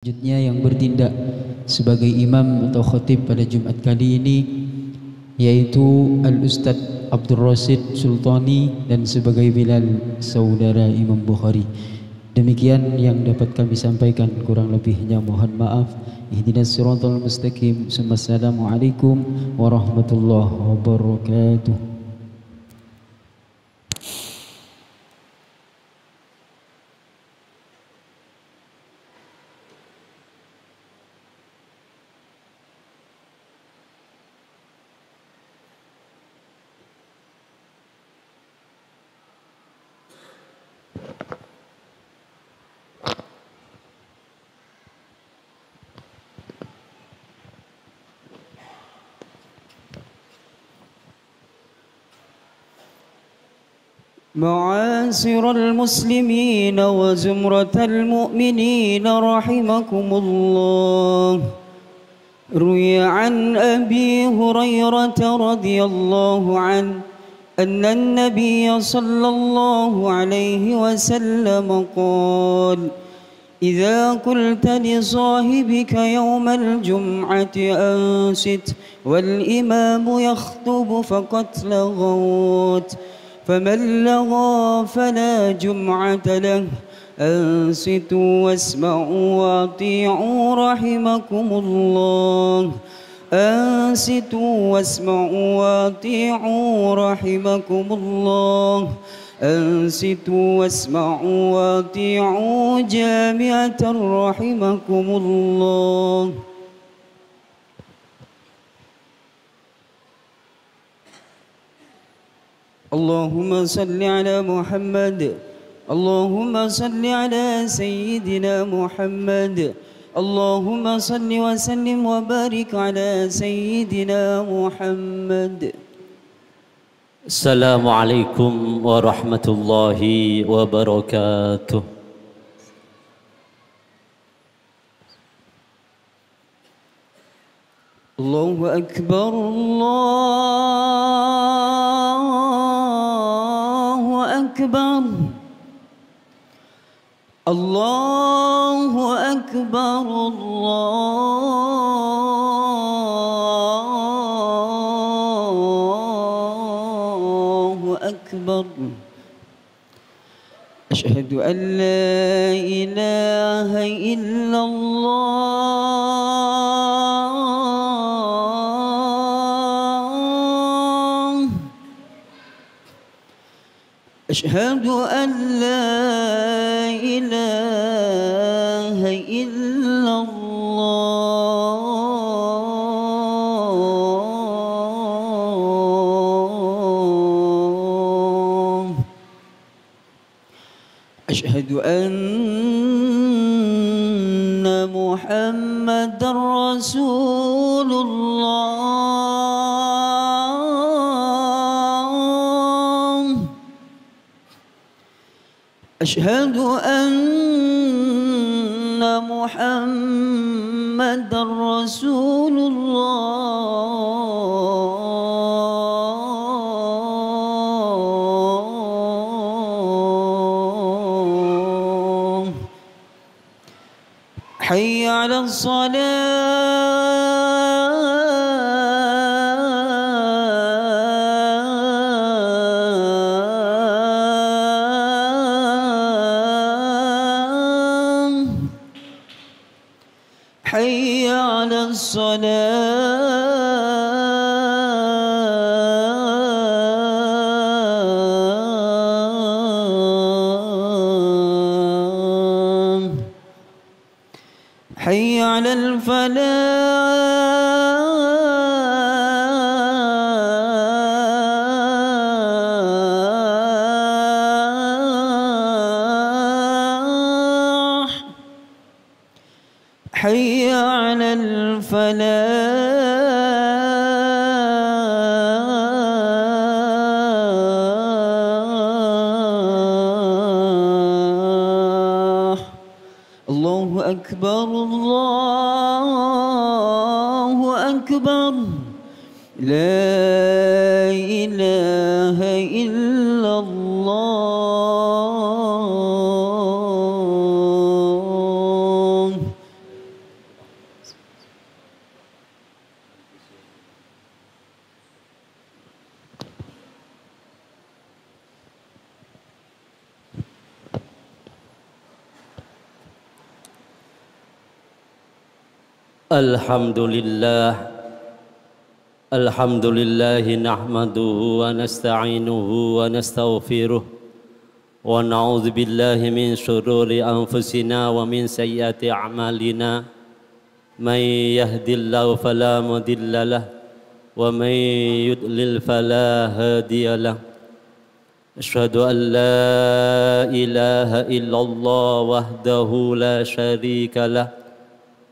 Selanjutnya yang bertindak sebagai imam atau khatib pada Jumat kali ini yaitu Al-Ustadz Abdul Rasid Sultani dan sebagai Bilal saudara Imam Bukhari. Demikian yang dapat kami sampaikan, kurang lebihnya mohon maaf. Ihdinas siratal mustaqim. Assalamualaikum warahmatullahi wabarakatuh. معاشر المسلمين وزمرة المؤمنين رحمكم الله. روي عن أبي هريرة رضي الله عنه أن النبي صلى الله عليه وسلم قال: إذا قلت لصاحبك يوم الجمعة أنصت والإمام يخطب فقد لغوت، فمن لغى فلا جمعة له. أنصتوا واسمعوا وأطيعوا رحمكم الله. أنصتوا واسمعوا وأطيعوا رحمكم الله. أنصتوا واسمعوا وأطيعوا جامعة رحمكم الله. اللهم صل على محمد. اللهم صل على سيدنا محمد. اللهم صل وسلم وبارك على سيدنا محمد. السلام عليكم ورحمة الله وبركاته. الله أكبر الله أكبر الله أكبر الله أكبر. أشهد أن لا إله إلا الله. أشهد أن لا إله إلا الله. أشهد أن محمدًا رسول الله. أشهد أن محمدًا رسول الله. حي على الصلاة. حي على الصلاة. حي على الفلاح. حي على الفلاح. الله أكبر الله أكبر. لا إله إلا الله. Alhamdulillah nahmaduhu wa nasta'inuhu wa nastaghfiruh wa na'udzu billahi min shururi anfusina wa min sayyiati a'malina may yahdihillahu fala mudilla lahu wa may yudlil fala hadiya lahu asyhadu an la ilaha illallah wahdahu la syarika lahu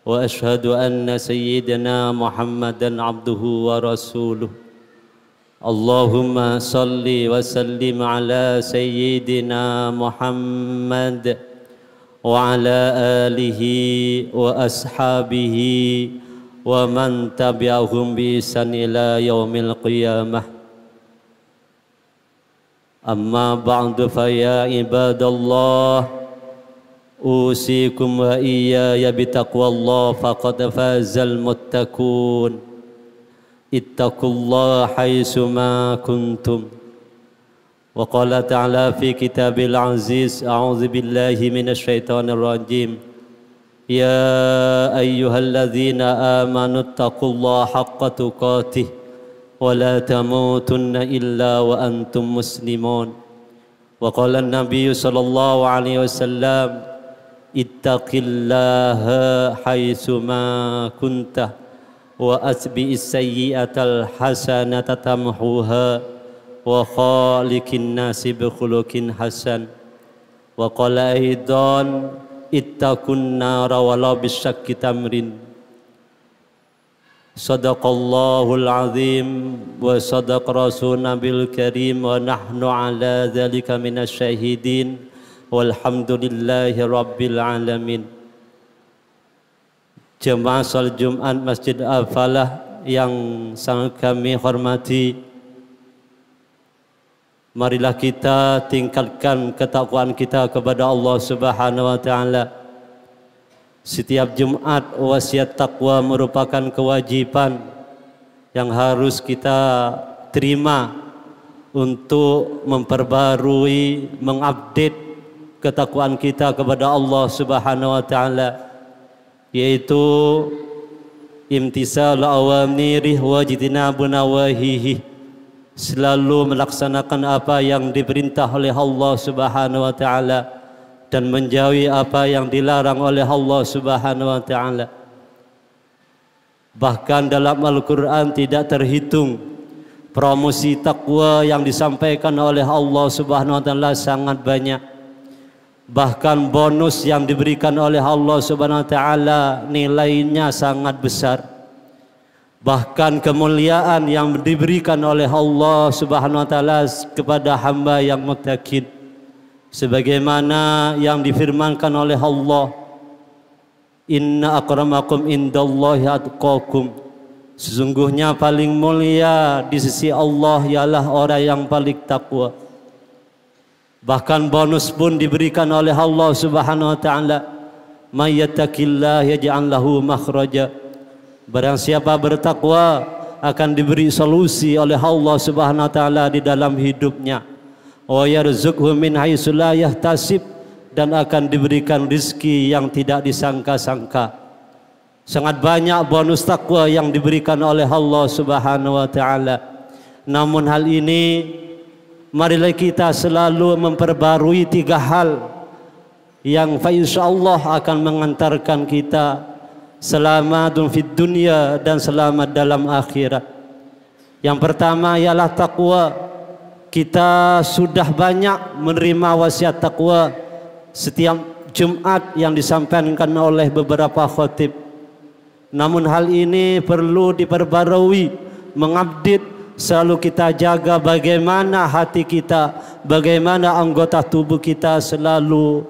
wa asyhadu anna sayyidina Muhammadan abduhu wa rasuluh. Allahumma salli wa sallim ala sayyidina Muhammad wa ala alihi wa ashabihi wa man tabi'ahum bi ihsan ila yaumil qiyamah. Amma ba'du fa ya ibadallah usikum wa iyaya bitaqwallah faqad fazal muttaqun ittaqullaha haitsu ma kuntum wa qala ta'ala fi kitabil aziz a'udzu billahi minasy syaithanir rajim ya ayyuhalladzina amanu taqullaha haqqa tuqatih wa la tamutunna illa wa antum muslimun wa qala an-nabiy sallallahu alaihi wasallam ittaqillaha haitsu ma kunta wa asbi'is sayyi'atal hasanata tamhuha wa khaliqin nasi bi khuluqin hasan wa qala aidan ittaqun nara walau bisyaqqi tamrin. Sadaqallahul azim wa sadaqa rasuluna bil karim wa nahnu ala dzalika minasy syahidin walhamdulillahi rabbil alamin. Jemaah salat Jumat Masjid Al-Falah yang sangat kami hormati, marilah kita tingkatkan ketakwaan kita kepada Allah Subhanahu wa taala. Setiap Jumat wasiat takwa merupakan kewajiban yang harus kita terima untuk memperbarui, mengupdate ketakwaan kita kepada Allah Subhanahu wa taala, yaitu imtisal awamirih wa jitinabu nawahihi, selalu melaksanakan apa yang diperintah oleh Allah Subhanahu wa taala dan menjauhi apa yang dilarang oleh Allah Subhanahu wa taala. Bahkan dalam Al-Qur'an tidak terhitung promosi takwa yang disampaikan oleh Allah Subhanahu wa taala sangat banyak. Bahkan bonus yang diberikan oleh Allah Subhanahu wa taala nilainya sangat besar. Bahkan kemuliaan yang diberikan oleh Allah Subhanahu wa taala kepada hamba yang muttaqin, sebagaimana yang difirmankan oleh Allah, inna akramakum indallahi atqakum, sesungguhnya paling mulia di sisi Allah ialah orang yang paling takwa. Bahkan bonus pun diberikan oleh Allah Subhanahu wa taala, may yattaqillah yaj'al lahu makhraja, barang siapa bertakwa akan diberi solusi oleh Allah Subhanahu wa taala di dalam hidupnya, wa yarzuqhu min haitsu la yahtasib, dan akan diberikan rezeki yang tidak disangka-sangka. Sangat banyak bonus takwa yang diberikan oleh Allah Subhanahu wa taala. Namun hal ini marilah kita selalu memperbarui 3 hal yang insyaallah akan mengantarkan kita selamatun fid dunya dan selamat dalam akhirat. Yang pertama ialah takwa. Kita sudah banyak menerima wasiat takwa setiap Jumat yang disampaikan oleh beberapa khatib. Namun hal ini perlu diperbarui, mengupdate. Selalu kita jaga bagaimana hati kita, bagaimana anggota tubuh kita selalu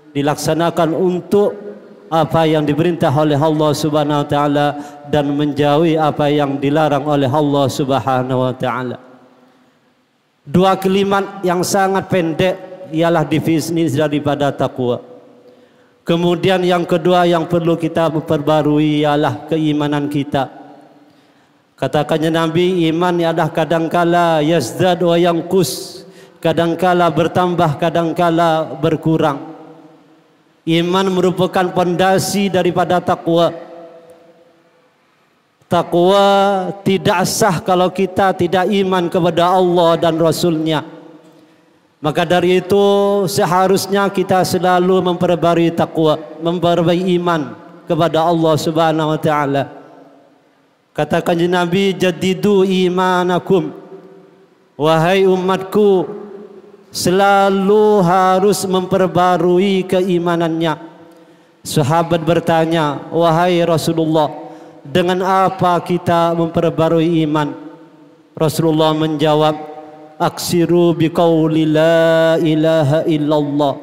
dilaksanakan untuk apa yang diperintah oleh Allah Subhanahu wa taala dan menjauhi apa yang dilarang oleh Allah Subhanahu wa taala. 2 kalimat yang sangat pendek ialah definisi daripada takwa. Kemudian yang kedua yang perlu kita perbarui ialah keimanan kita. Katakannya Nabi, iman adalah kadangkala yazdad wa yanqus, kadangkala bertambah, kadangkala berkurang. Iman merupakan pondasi daripada takwa. Takwa tidak sah kalau kita tidak iman kepada Allah dan Rasulnya. Maka dari itu seharusnya kita selalu memperbarui takwa, memperbarui iman kepada Allah Subhanahu wa taala. Katakan Nabi, jadidu imanakum, wahai umatku, selalu harus memperbarui keimanannya. Sahabat bertanya, wahai Rasulullah, dengan apa kita memperbarui iman? Rasulullah menjawab, aksiru biqauli la ilaha illallah.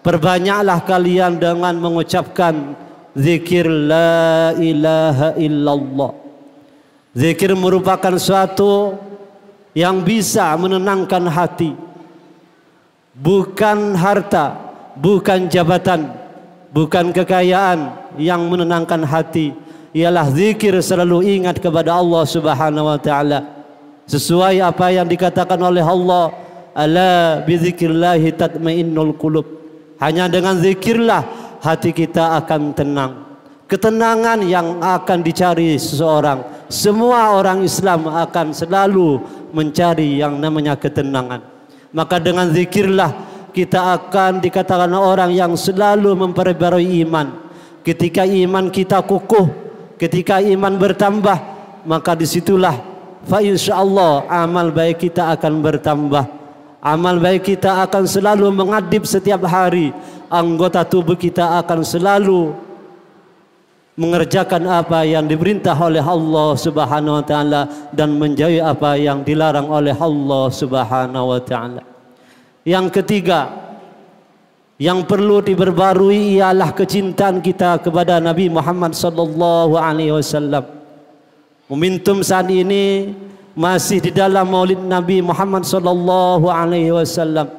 Perbanyaklah kalian dengan mengucapkan zikir la ilaha illallah. Zikir merupakan suatu yang bisa menenangkan hati. Bukan harta, bukan jabatan, bukan kekayaan yang menenangkan hati. Ialah zikir, selalu ingat kepada Allah Subhanahu wa taala. Sesuai apa yang dikatakan oleh Allah, ala bizikrillahi tatmainnul qulub. Hanya dengan zikirlah hati kita akan tenang. Ketenangan yang akan dicari seseorang. Semua orang Islam akan selalu mencari yang namanya ketenangan. Maka dengan zikirlah kita akan dikatakan orang yang selalu memperbarui iman. Ketika iman kita kukuh, ketika iman bertambah, maka disitulah fa insyaallah amal baik kita akan bertambah. Amal baik kita akan selalu mengadip setiap hari. Anggota tubuh kita akan selalu mengerjakan apa yang diperintah oleh Allah Subhanahu wa taala dan menjauhi apa yang dilarang oleh Allah Subhanahu wa taala. Yang ketiga yang perlu diperbarui ialah kecintaan kita kepada Nabi Muhammad sallallahu alaihi wasallam. Momentum saat ini masih di dalam Maulid Nabi Muhammad sallallahu alaihi wasallam.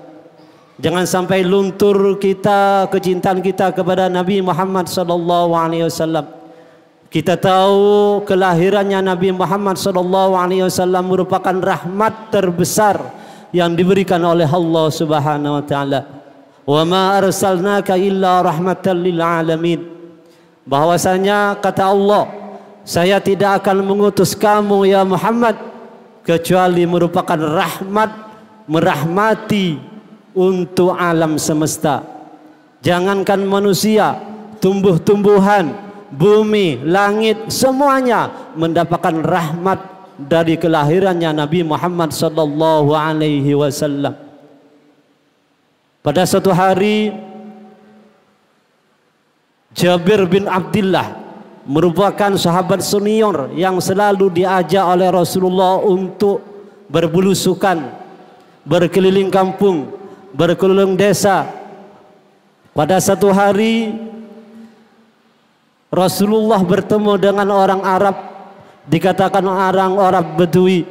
Jangan sampai luntur kita kecintaan kita kepada Nabi Muhammad sallallahu alaihi wasallam. Kita tahu kelahirannya Nabi Muhammad sallallahu alaihi wasallam merupakan rahmat terbesar yang diberikan oleh Allah Subhanahu wa taala. Wa ma arsalnaka illa rahmatan lil alamin. Bahwasanya kata Allah, saya tidak akan mengutus kamu ya Muhammad kecuali merupakan rahmat, merahmati untuk alam semesta. Jangankan manusia, tumbuh-tumbuhan, bumi, langit, semuanya mendapatkan rahmat dari kelahirannya Nabi Muhammad sallallahu alaihi wasallam. Pada suatu hari Jabir bin Abdullah merupakan sahabat senior yang selalu diajak oleh Rasulullah untuk berbulusukan, berkeliling kampung, berkeliling desa. Pada satu hari Rasulullah bertemu dengan orang Arab, dikatakan orang Arab Bedui,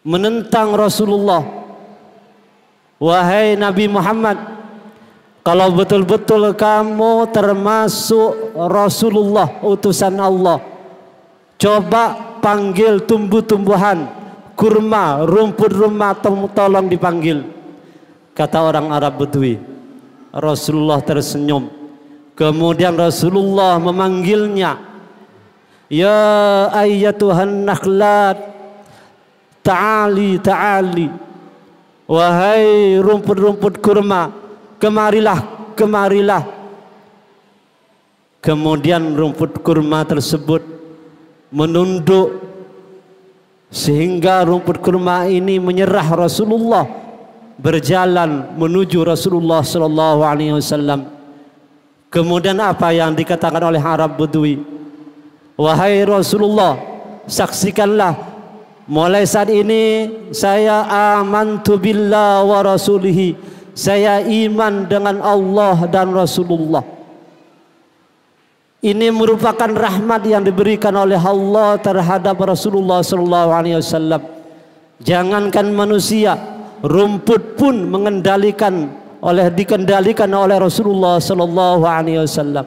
menentang Rasulullah, wahai Nabi Muhammad, kalau betul-betul kamu termasuk Rasulullah utusan Allah, coba panggil tumbuh-tumbuhan, kurma, rumput rumah, tolong dipanggil. Kata orang Arab Bedui. Rasulullah tersenyum. Kemudian Rasulullah memanggilnya, ya ayyatuhan nakhlat, ta'ali ta'ali, wahai rumput-rumput kurma, kemarilah, kemarilah. Kemudian rumput kurma tersebut menunduk sehingga rumput kurma ini menyerah Rasulullah, berjalan menuju Rasulullah sallallahu alaihi wasallam. Kemudian apa yang dikatakan oleh Arab Bedui? Wahai Rasulullah, saksikanlah, mulai saat ini saya amantu billah wa rasulihi, saya iman dengan Allah dan Rasulullah. Ini merupakan rahmat yang diberikan oleh Allah terhadap Rasulullah sallallahu alaihi wasallam. Jangankan manusia, rumput pun dikendalikan oleh Rasulullah sallallahu alaihi wasallam.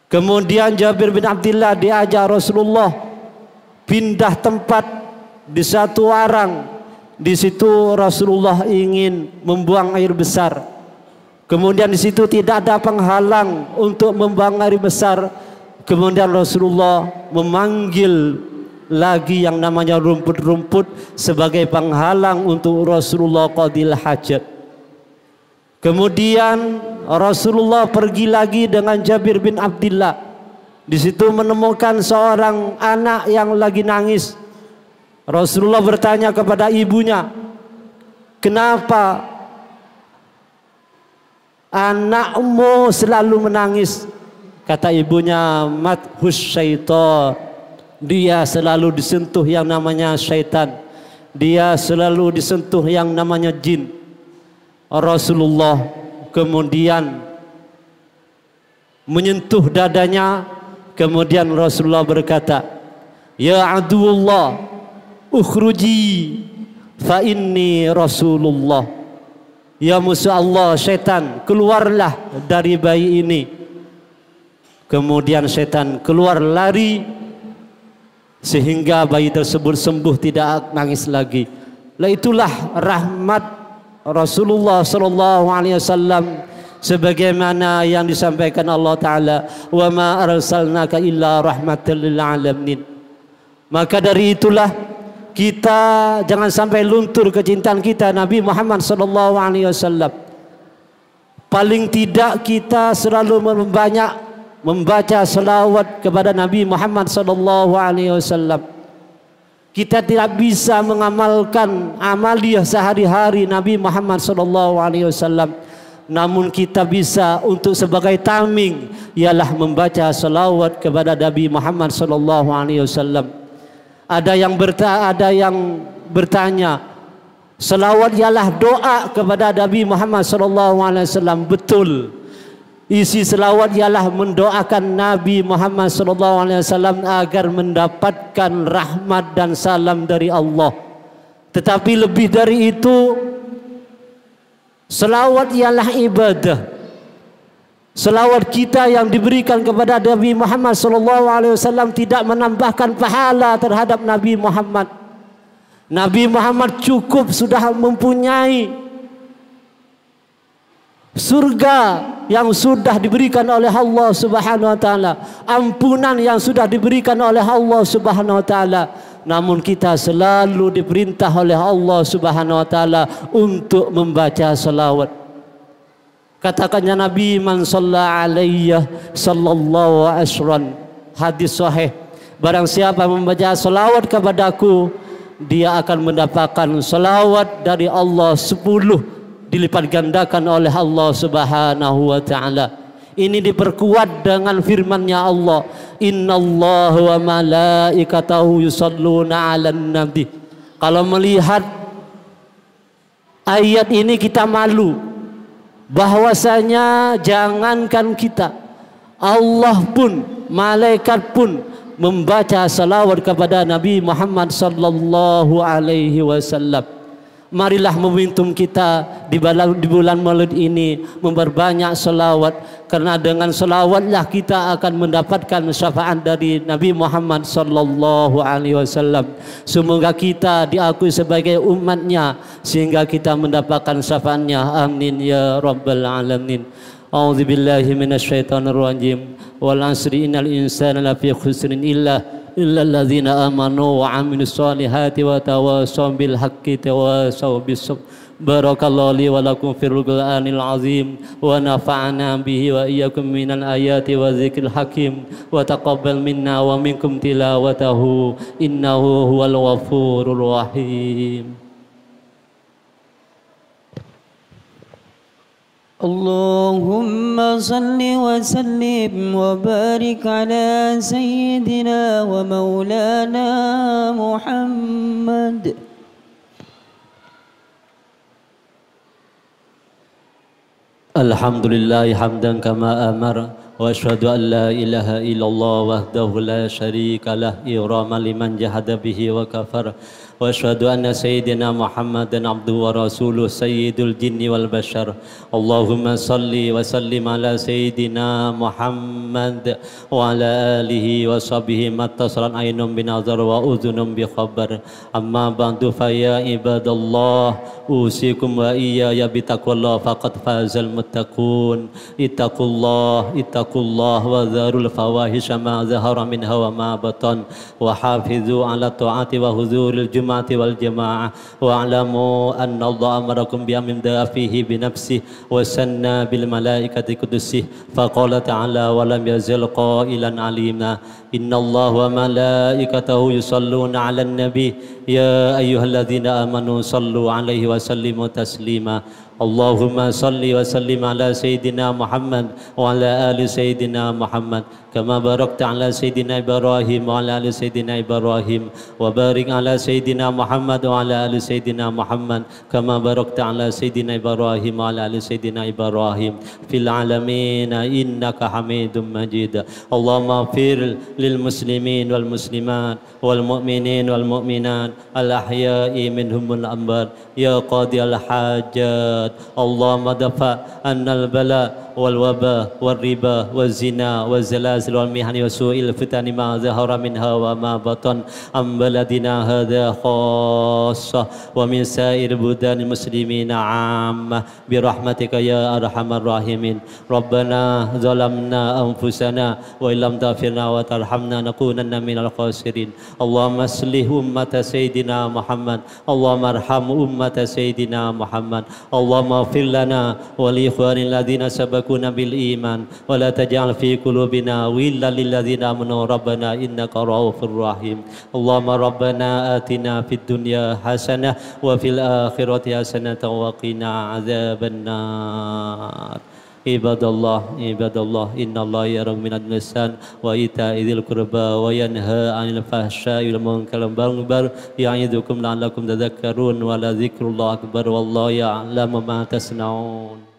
Kemudian Jabir bin Abdullah diajak Rasulullah pindah tempat di satu warang. Di situ Rasulullah ingin membuang air besar. Kemudian di situ tidak ada penghalang untuk membuang air besar. Kemudian Rasulullah memanggil lagi yang namanya rumput-rumput sebagai penghalang untuk Rasulullah qadil hajat. Kemudian Rasulullah pergi lagi dengan Jabir bin Abdullah. Di situ menemukan seorang anak yang lagi nangis. Rasulullah bertanya kepada ibunya, "Kenapa anakmu selalu menangis?" Kata ibunya, "Mathus syaitan." Dia selalu disentuh yang namanya syaitan. Dia selalu disentuh yang namanya jin. Rasulullah kemudian menyentuh dadanya. Kemudian Rasulullah berkata, "Ya aduwullah, ukhruji fa inni Rasulullah." Ya musuh Allah, syaitan, keluarlah dari bayi ini. Kemudian syaitan keluar lari sehingga bayi tersebut sembuh, tidak nangis lagi. Itulah rahmat Rasulullah sallallahu alaihi wasallam sebagaimana yang disampaikan Allah taala, "Wa ma arsalnaka illa rahmatan lil alamin." Maka dari itulah kita jangan sampai luntur kecintaan kita Nabi Muhammad sallallahu alaihi wasallam. Paling tidak kita selalu membaca selawat kepada Nabi Muhammad sallallahu alaihi wasallam. Kita tidak bisa mengamalkan amaliah sehari-hari Nabi Muhammad sallallahu alaihi wasallam. Namun kita bisa untuk sebagai taming ialah membaca selawat kepada Nabi Muhammad sallallahu alaihi wasallam. Ada yang bertanya, selawat ialah doa kepada Nabi Muhammad sallallahu alaihi wasallam. Betul. Isi selawat ialah mendoakan Nabi Muhammad SAW agar mendapatkan rahmat dan salam dari Allah. Tetapi lebih dari itu, selawat ialah ibadah. Selawat kita yang diberikan kepada Nabi Muhammad SAW tidak menambahkan pahala terhadap Nabi Muhammad. Nabi Muhammad cukup sudah mempunyai surga yang sudah diberikan oleh Allah Subhanahu wa taala, ampunan yang sudah diberikan oleh Allah Subhanahu wa taala. Namun kita selalu diperintah oleh Allah Subhanahu wa taala untuk membaca selawat. Katakannya Nabi, "Man shalla alayya sallallahu asyran." Hadis sahih. Barang siapa membaca selawat kepadaku, dia akan mendapatkan selawat dari Allah 10 dilipat gandakan oleh Allah Subhanahu wa taala. Ini diperkuat dengan firman-Nya Allah, "Innallaha wa malaikatahu yusholluna 'alan nabi." Kalau melihat ayat ini kita malu bahwasanya jangankan kita, Allah pun, malaikat pun membaca salawat kepada Nabi Muhammad sallallahu alaihi wasallam. Marilah momentum kita di bulan Maulid ini memperbanyak selawat, karena dengan selawatlah kita akan mendapatkan syafaat dari Nabi Muhammad sallallahu alaihi wasallam. Semoga kita diakui sebagai umatnya sehingga kita mendapatkan syafaatnya. Amin ya rabbal alamin. A'udzubillahi minasyaitonirrajim. Wal 'asri innal insana lafi khusrin illa alladzina amanu wa 'amilus solihati wa tawasaw bil haqqi tawasaw bis sabr. Barakallahu li wa lakum fil Qur'anil azim wa nafa'ana bihi wa iyyakum minal ayati wa dzikril hakim wa taqabbal minna wa minkum tilawatahu innahu huwal ghafurur rahim. Allahumma salli wa sallim wa barik ala sayyidina wa maulana Muhammad. Alhamdulillah hamdan kama amara wa asyhadu an la ilaha illallah wahdahu la syarika lah irama liman jahada bihi wa kafar وأشهد أن سيدنا محمدا عبده ورسوله سيد الجن والبشر اللهم صل وسلم على سيدنا محمد وعلى آله وصحبه ما اتصلت عين بنظر وأذن بخبر أما بعد فيا عباد الله أوصيكم وإياي بتقوى الله فقد فاز المتقون اتقوا الله وذروا الفواحش ما ظهر منها وما بطن وحافظوا على الطاعة وحضور الجمعة والجماعة واعلموا أن الله أمركم بأمر بدأ فيه بنفسه وسنى بالملائكة قدسه فقال تعالى ولم يزل قائلا عليما إن الله وملائكته يصلون على النبي يا أيها الذين آمنوا صلوا عليه وسلموا تسليما اللهم صل وسلم على سيدنا محمد وعلى آل سيدنا محمد كما باركت على سيدنا إبراهيم وعلى آل سيدنا إبراهيم وبارك على سيدنا محمد وعلى آل سيدنا محمد كما باركت على سيدنا إبراهيم وعلى آل سيدنا إبراهيم في العالمين إنك حميد مجيد اللهم اغفر للمسلمين والمسلمات والمؤمنين والمؤمنات الأحياء منهم والأموات يا قاضي الحاجات اللهم دفع عنا البلاء والوباء والربا والزنا والزلازل والمحن وسوء الفتن ما ظهر منها وما بطن عن بلدنا هذا خاصة ومن سائر بلدان المسلمين عامة برحمتك يا أرحم الراحمين ربنا ظلمنا أنفسنا وإن لم تغفرنا وترحمنا نكونن من الخاسرين اللهم اصلح أمة سيدنا محمد اللهم ارحم أمة سيدنا محمد اللهم اغفر لنا ولإخوان الذين سبقونا بالإيمان ولا تجعل في قلوبنا غلا للذين آمنوا ربنا إنك رؤوف رحيم اللهم ربنا آتنا في الدنيا حسنة وفي الآخرة حسنة وقنا عذاب النار عباد الله إن الله يأمر بالعدل وإيتاء ذي القربى وينهى عن الفحشاء والمنكر والبغي يعظكم لعلكم تذكرون ولذكر الله أكبر والله يعلم ما تصنعون